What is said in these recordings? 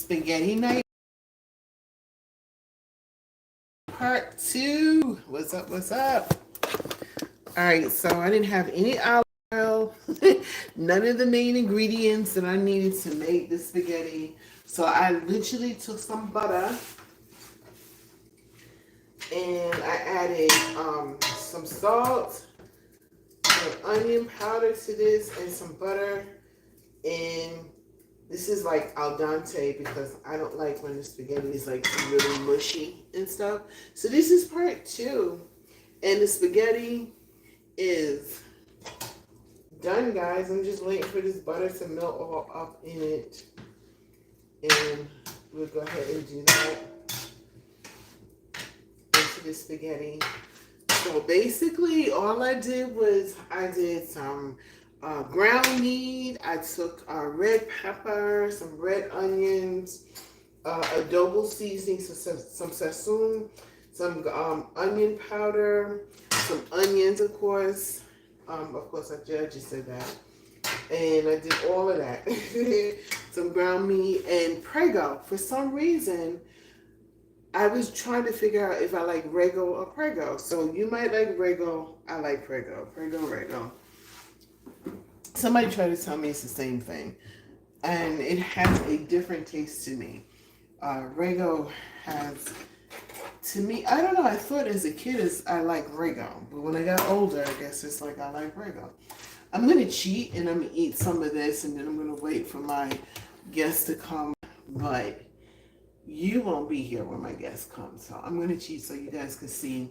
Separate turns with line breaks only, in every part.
spaghetti night part 2. What's up? What's up? All right, so I didn't have any olive oil, none of the main ingredients that I needed to make the spaghetti. So I literally took some butter and I added some salt, some onion powder to this, and some butter. And this is like al dente because I don't like when the spaghetti is like really mushy and stuff. So this is part 2. And the spaghetti is done, guys. I'm just waiting for this butter to melt all up in it. And we'll go ahead and do that into the spaghetti. So basically all I did was I did some ground meat. I took red pepper, some red onions, adobo seasoning, some sassoon, some onion powder, some onions, of course. Of course, I just said that. And I did all of that. Some ground meat and Prego. For some reason, I was trying to figure out if I like Rego or Prego. So you might like Rego. I like Prego. Rego. Somebody tried to tell me it's the same thing. And it has a different taste to me. Rego has, to me, I don't know, I thought as a kid I like Rego. But when I got older, I guess it's like I like Rego. I'm going to cheat and I'm going to eat some of this and then I'm going to wait for my guests to come. But you won't be here when my guests come. So I'm going to cheat so you guys can see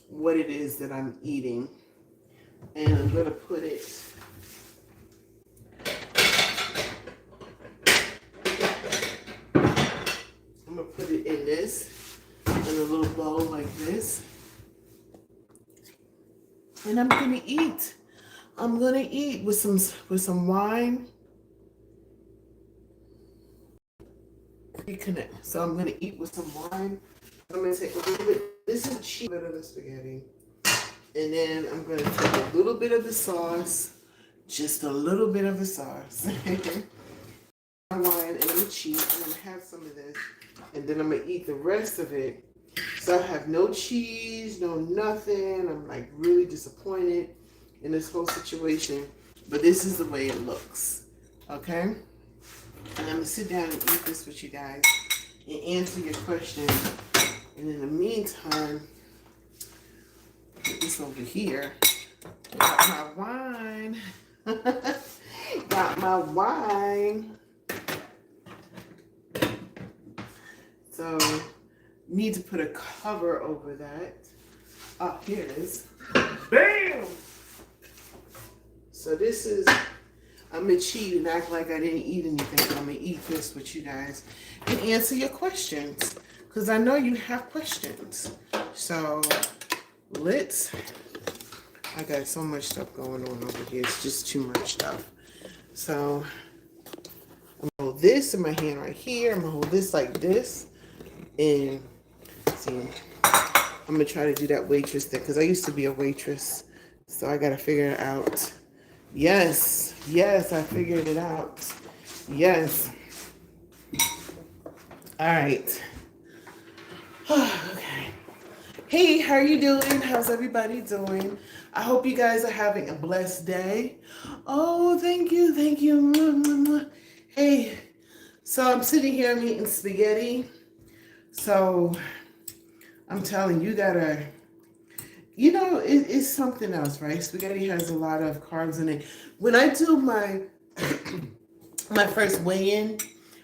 what it is that I'm eating. And I'm going to put it... I'm going to put it in this, in a little bowl like this. And I'm going to eat. I'm going to eat with some wine. Reconnect. So I'm going to eat with some wine. I'm going to take a little bit. This is a cheap bit of the spaghetti. And then I'm going to take a little bit of the sauce. Just a little bit of the sauce. My wine, and I'm going to cheat. And I'm going to have some of this. And then I'm going to eat the rest of it. So I have no cheese, no nothing. I'm like really disappointed in this whole situation. But this is the way it looks. Okay? And I'm going to sit down and eat this with you guys and answer your questions. And in the meantime, put this over here. Got my wine. Got my wine. So, need to put a cover over that. Oh, here it is. Bam! So this is, I'm going to cheat and act like I didn't eat anything. I'm going to eat this with you guys and answer your questions. Because I know you have questions. So, I got so much stuff going on over here. It's just too much stuff. So, I'm going to hold this in my hand right here. I'm going to hold this like this. And see, I'm going to try to do that waitress thing. Because I used to be a waitress. So, I got to figure it out. Yes, I figured it out. Yes. All right. Okay. Hey, how are you doing? How's everybody doing? I hope you guys are having a blessed day. Oh, thank you. Hey, so I'm sitting here, I'm eating spaghetti. So I'm telling you, it's something else, right? Spaghetti has a lot of carbs in it. When I do my first weigh-in,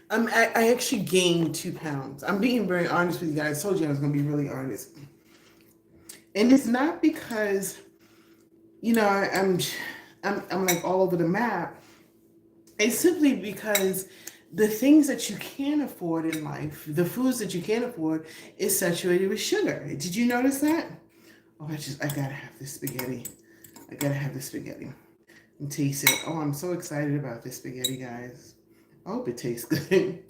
I actually gained 2 pounds. I'm being very honest with you guys. I told you I was going to be really honest. And it's not because, I'm like all over the map. It's simply because the things that you can't afford in life, the foods that you can't afford, is saturated with sugar. Did you notice that? Oh, I gotta have this spaghetti. And taste it. Oh, I'm so excited about this spaghetti, guys. I hope it tastes good.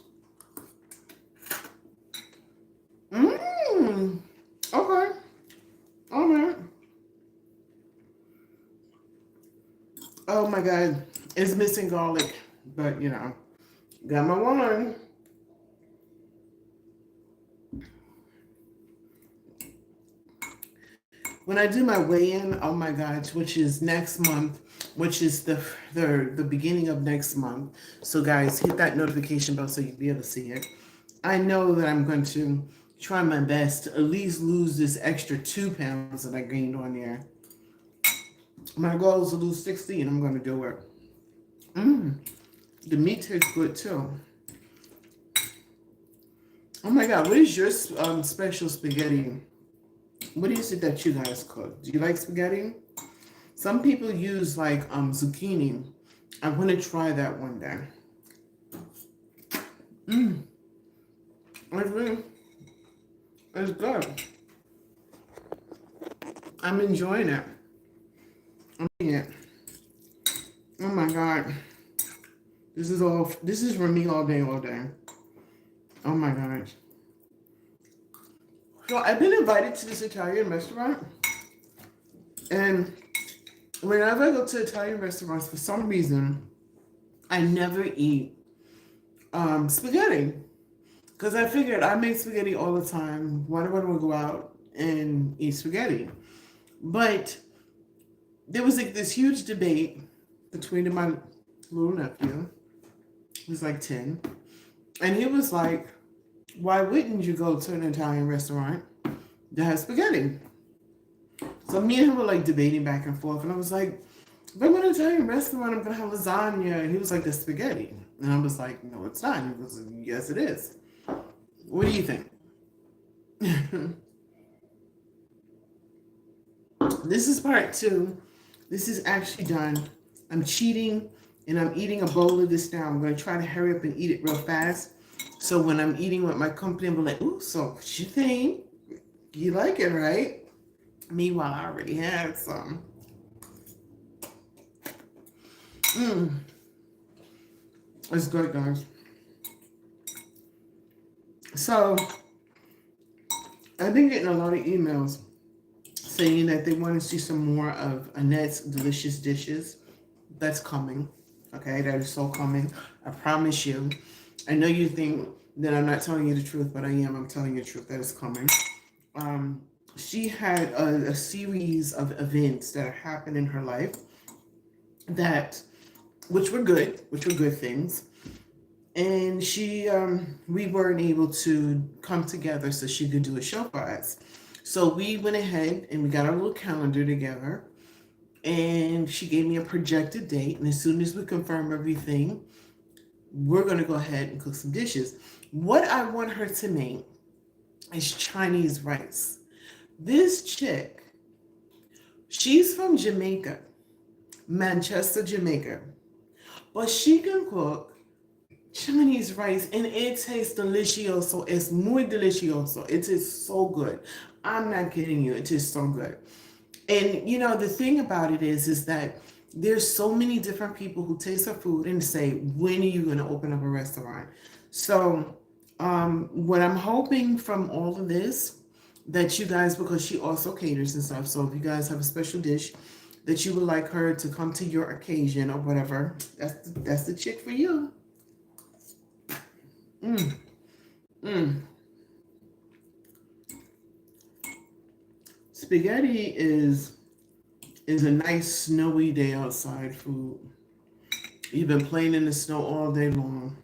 Okay. All right. Oh my God. It's missing garlic, but got my wine. when I do my weigh-in, oh my gosh, which is next month, which is the beginning of next month. So guys, hit that notification bell so you'll be able to see it. I know that I'm going to try my best to at least lose this extra 2 pounds that I gained on there. My goal is to lose 60, and I'm going to do it. The meat tastes good too. Oh my God, what is your special spaghetti? What is it that you guys cook? Do you like spaghetti? Some people use like zucchini. I want to try that one day. It's really, it's good. I'm enjoying it. I'm eating it. Oh my God. This is for me all day, all day. Oh my gosh. So I've been invited to this Italian restaurant, and whenever I go to Italian restaurants, for some reason, I never eat spaghetti. Because I figured I make spaghetti all the time. Why do I want to go out and eat spaghetti? But there was like this huge debate between my little nephew, who's like 10, and he was like, why wouldn't you go to an Italian restaurant that has spaghetti? So me and him were like debating back and forth, and I was like, if I go to an Italian restaurant, I'm gonna have lasagna. And he was like, the spaghetti. And I was like, no, it's not. And he was like, yes, it is. What do you think? This is part 2. This is actually done. I'm cheating, and I'm eating a bowl of this now. I'm going to try to hurry up and eat it real fast. So when I'm eating with my company, I'm like, ooh, so what you think? You like it, right? Meanwhile, I already had some. It's good, guys. So I've been getting a lot of emails saying that they want to see some more of Annette's delicious dishes. That's coming. Okay, that is so coming. I promise you. I know you think that I'm not telling you the truth, but I am. I'm telling you the truth. That is coming. She had a series of events that happened in her life which were good things. And we weren't able to come together so she could do a show for us. So we went ahead and we got our little calendar together, and she gave me a projected date. And as soon as we confirm everything, we're going to go ahead and cook some dishes. What I want her to make is Chinese rice. This chick, she's from Jamaica, Manchester, Jamaica, but she can cook Chinese rice, and it tastes delicioso. It's muy delicioso. It is so good. I'm not kidding you. It is so good. And you know, the thing about it is that there's so many different people who taste her food and say, when are you going to open up a restaurant? So what I'm hoping from all of this, that you guys, because she also caters and stuff, so if you guys have a special dish that you would like her to come to your occasion or whatever, that's the chick for you. Mm, mm. Spaghetti is a nice snowy day outside food. You've been playing in the snow all day long.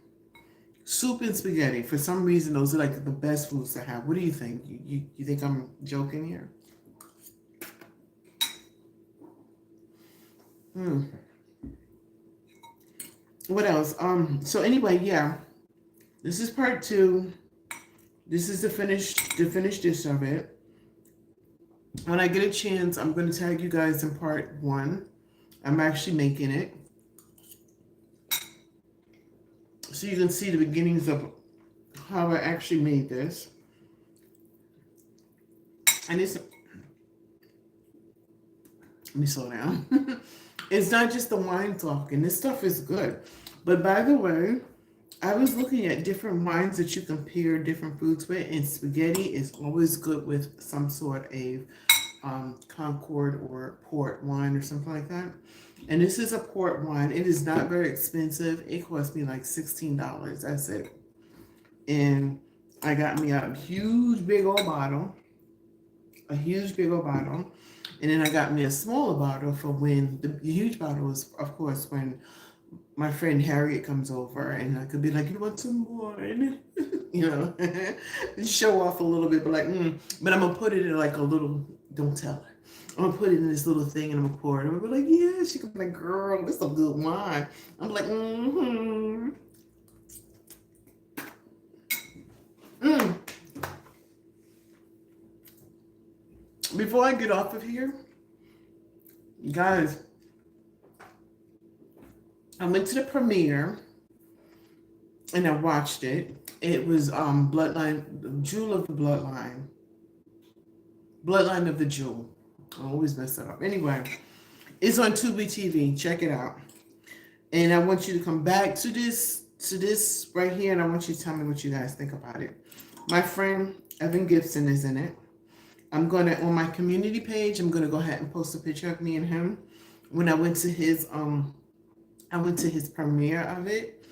Soup and spaghetti. For some reason, those are like the best foods to have. What do you think? You think I'm joking here? What else? So anyway, yeah. This is part 2. This is the finished dish of it. When I get a chance, I'm going to tag you guys in part 1. I'm actually making it, so you can see the beginnings of how I actually made this. And let me slow down. It's not just the wine talking. This stuff is good. But by the way, I was looking at different wines that you can pair different foods with, and spaghetti is always good with some sort of Concord or port wine or something like that. And this is a port wine. It is not very expensive. It cost me like $16. That's it. And I got me a huge big old bottle. a huge big old bottle. And then I got me a smaller bottle for when the huge bottle is, of course, when my friend Harriet comes over and I could be like, you want some more? You know, show off a little bit, but like, but I'm gonna put it in like a little, don't tell her. I'm gonna put it in this little thing and I'm gonna pour it. I'm gonna be like, yeah, she could be like, girl, this is a good wine. I'm like, mm. Before I get off of here, guys, I went to the premiere and I watched it. It was Bloodline, Jewel of the Bloodline. Bloodline of the Jewel. I always mess that up. Anyway, it's on Tubi TV. Check it out. And I want you to come back to this right here, and I want you to tell me what you guys think about it. My friend Evan Gibson is in it. I'm gonna on my community page. I'm gonna go ahead and post a picture of me and him when I went to his premiere of it.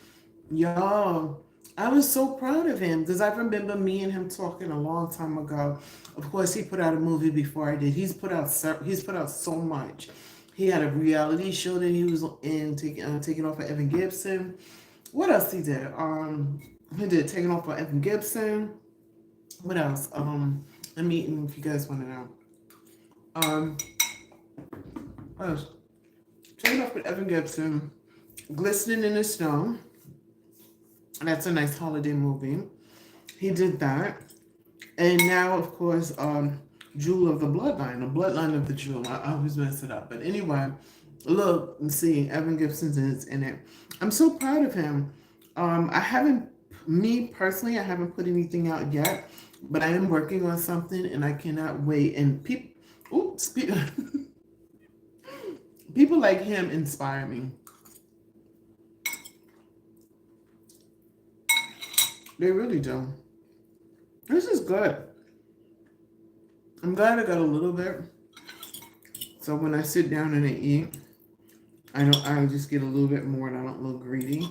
Y'all, I was so proud of him because I remember me and him talking a long time ago. Of course, he put out a movie before I did. He's put out so much. He had a reality show that he was in, taking off for Evan Gibson. What else he did? He did Taking Off for Evan Gibson. What else? Let me, if you guys want to know. What else? Taking Off with Evan Gibson. Glistening in the Snow. That's a nice holiday movie. He did that. And now, of course, Jewel of the Bloodline, the Bloodline of the Jewel. I always mess it up. But anyway, look and see, Evan Gibson is in it. I'm so proud of him. Me personally, I haven't put anything out yet, but I am working on something and I cannot wait. And people like him inspire me. They really do. This is good. I'm glad I got a little bit. So when I sit down and I eat, I just get a little bit more and I don't look greedy.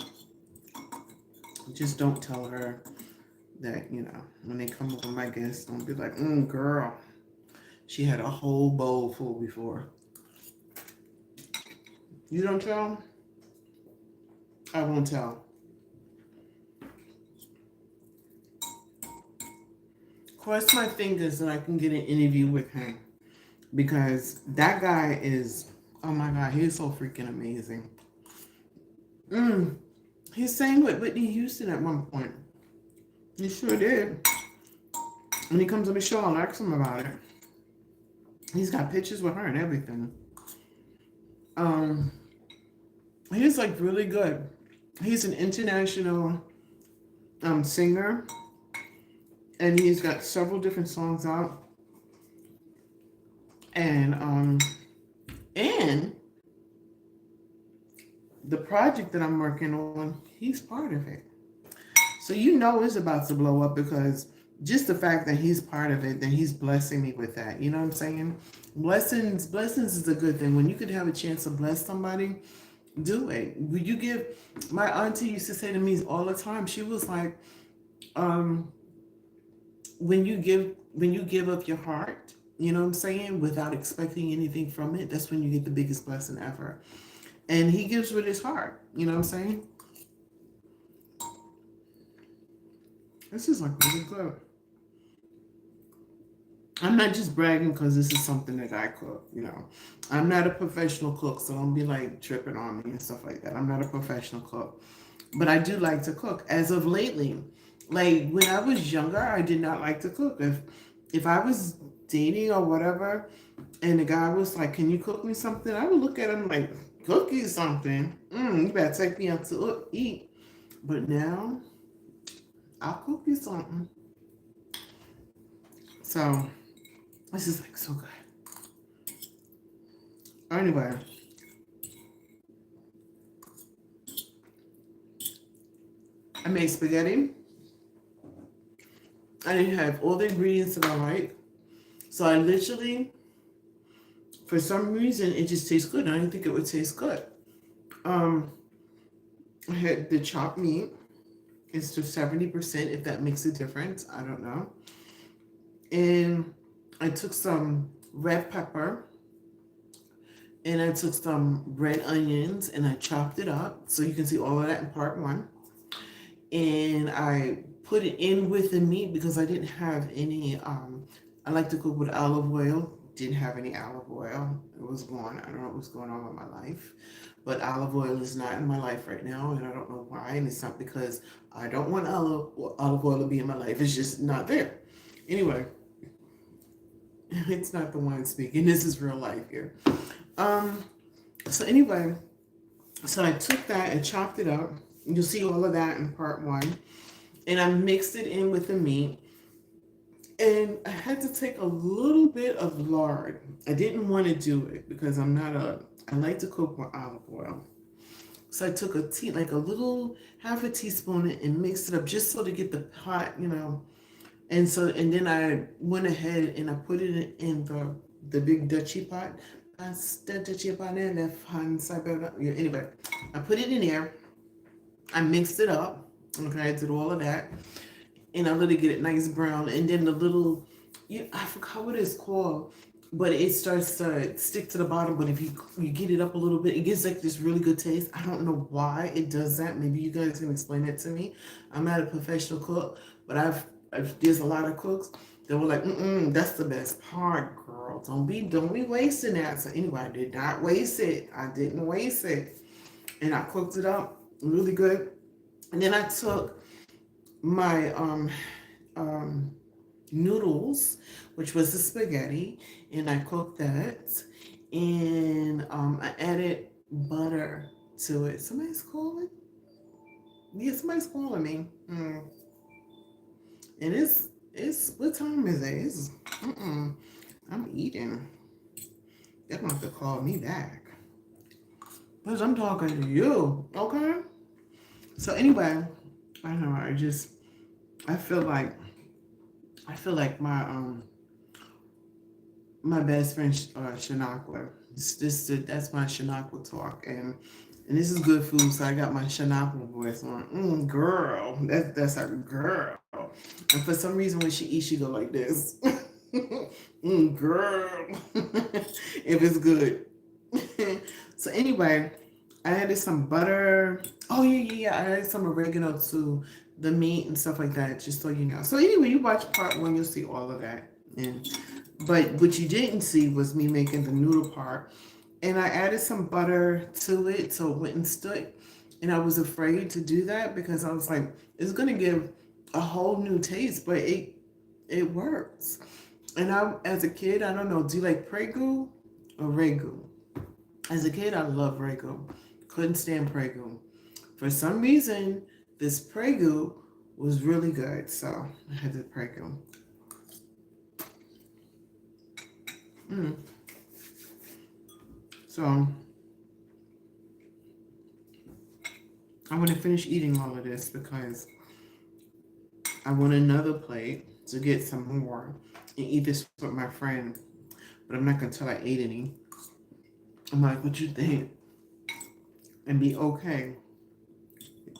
Just don't tell her that, when they come over my guests, don't be like, girl, she had a whole bowl full before. You don't tell? I won't tell. Cross my fingers that I can get an interview with him because that guy is, oh my God, he's so freaking amazing. He sang with Whitney Houston at one point. He sure did. When he comes on the show, I'll ask him about it. He's got pictures with her and everything. He's like really good. He's an international singer. And he's got several different songs out. And the project that I'm working on, he's part of it. So it's about to blow up because just the fact that he's part of it, then he's blessing me with that. You know what I'm saying? Blessings is a good thing. When you could have a chance to bless somebody, do it. My auntie used to say to me all the time, she was like, when you give up your heart, you know what I'm saying, without expecting anything from it, that's when you get the biggest blessing ever. And he gives with his heart, you know what I'm saying? This is like really good. I'm not just bragging because this is something that I cook, I'm not a professional cook, so don't be like tripping on me and stuff like that. I'm not a professional cook. But I do like to cook as of lately. Like when I was younger, I did not like to cook. If I was dating or whatever, and the guy was like, "Can you cook me something?" I would look at him like, "Cook you something? You better take me out to eat." But now, I'll cook you something. So this is like so good. Anyway. I made spaghetti. I didn't have all the ingredients that I like. So I literally, for some reason, it just tastes good. I didn't think it would taste good. I had the chopped meat. It's to 70%, if that makes a difference. I don't know. And I took some red pepper and I took some red onions and I chopped it up. So you can see all of that in part one. And I put it in with the meat because I didn't have any. I like to cook with olive oil. Didn't have any olive oil. It was gone. I don't know what's going on with my life, but olive oil is not in my life right now, and I don't know why. And it's not because I don't want olive oil to be in my life. It's just not there. Anyway, it's not the one speaking. This is real life here. Um. So anyway, so I took that and chopped it up. You'll see all of that in part one. And I mixed it in with the meat. And I had to take a little bit of lard. I didn't want to do it because I like to cook with olive oil. So I took like a little, half a teaspoon and mixed it up just so to get the pot, and then I went ahead and I put it in the big Dutchie pot. Anyway, I put it in there. I mixed it up. Okay, I did all of that, and I let it get it nice brown. And then the little, I forgot what it's called, but it starts to stick to the bottom. But if you get it up a little bit, it gives like this really good taste. I don't know why it does that. Maybe you guys can explain it to me. I'm not a professional cook, but there's a lot of cooks that were like, that's the best part, girl. Don't be wasting that. So anyway, I did not waste it. I didn't waste it, and I cooked it up really good. And then I took my noodles, which was the spaghetti, and I cooked that. And I added butter to it. Somebody's calling? Yeah, somebody's calling me. And it's what time is it? I'm eating. They're gonna have to call me back. Because I'm talking to you, okay? So anyway, I don't know. I feel like my best friend Shanakwa. That's my Shanakwa talk, and this is good food. So I got my Shanakwa voice on. Girl, that's her girl. And for some reason, when she eats, she go like this. Girl, if it's good. So anyway, I added some butter. Oh yeah. I added some oregano to the meat and stuff like that, just so you know. So anyway, you watch part one, you'll see all of that. But what you didn't see was me making the noodle part. And I added some butter to it so it wouldn't stick. And I was afraid to do that because I was like, it's gonna give a whole new taste, but it works. And as a kid, I don't know, do you like Prego or Ragu? As a kid, I loved Prego. Couldn't stand Prego. For some reason, this Prego was really good, so I had the Prego. So I'm going to finish eating all of this because I want another plate to get some more and eat this with my friend. But I'm not going to tell I ate any. I'm like, what you think? And be okay.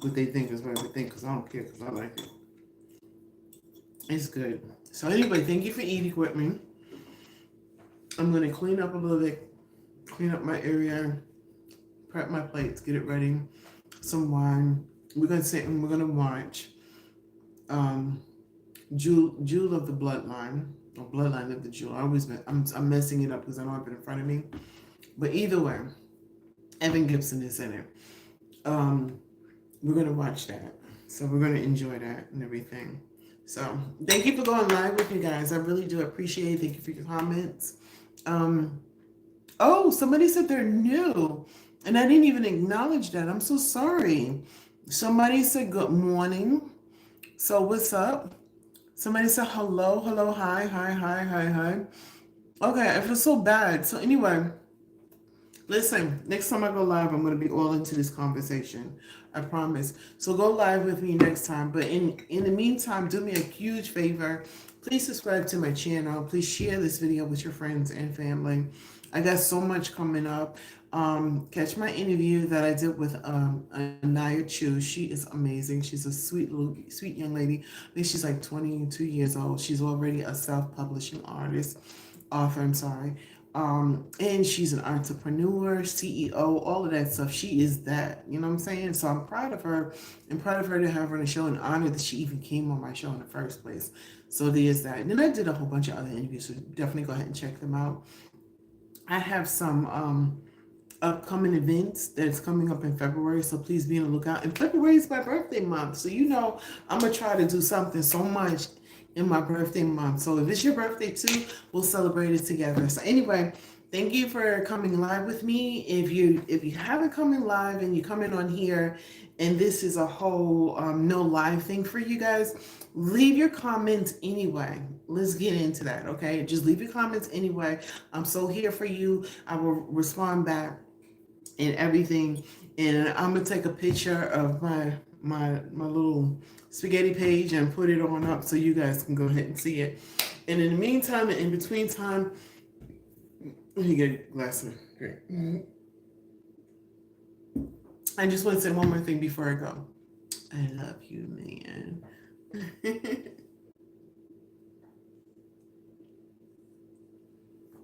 What they think is what they think, because I don't care, because I like it. It's good. So anyway, thank you for eating with me. I'm going to clean up a little bit, clean up my area, prep my plates, get it ready. Some wine. We're going to sit and we're going to watch Jewel of the Bloodline, or Bloodline of the Jewel. I'm messing it up because I don't have it in front of me. But either way, Evan Gibson is in it. We're going to watch that. So we're going to enjoy that and everything. So thank you for going live with me, guys. I really do appreciate it. Thank you for your comments. Oh, somebody said they're new. And I didn't even acknowledge that. I'm so sorry. Somebody said good morning. So what's up? Somebody said hello, hi. Okay, I feel so bad. So anyway, listen, next time I go live, I'm going to be all into this conversation. I promise. So go live with me next time. But in the meantime, do me a huge favor. Please subscribe to my channel. Please share this video with your friends and family. I got so much coming up. catch my interview that I did with Anaya Chu. She is amazing. She's a sweet young lady. I think she's like 22 years old. She's already a self-publishing author. I'm sorry. And she's an entrepreneur, CEO, all of that stuff. She is that. You know what I'm saying? So I'm proud of her, and proud of her to have her on the show, and honored that she even came on my show in the first place. So there's that. And then I did a whole bunch of other interviews. So definitely go ahead and check them out. I have some upcoming events that's coming up in February, so please be on the lookout. And February is my birthday month, so you know I'm gonna try to do something so much in my birthday month. So if it's your birthday too, we'll celebrate it together. So anyway, thank you for coming live with me. If you haven't come in live and you're coming on here, and this is a whole no live thing for you guys, leave your comments anyway. Let's get into that, okay? Just leave your comments anyway. I'm so here for you. I will respond back and everything. And I'm gonna take a picture of my little spaghetti page and put it on up so you guys can go ahead and see it. And in the meantime, and in between time, let me get a glass of drink. I just want to say one more thing before I go. I love you, man.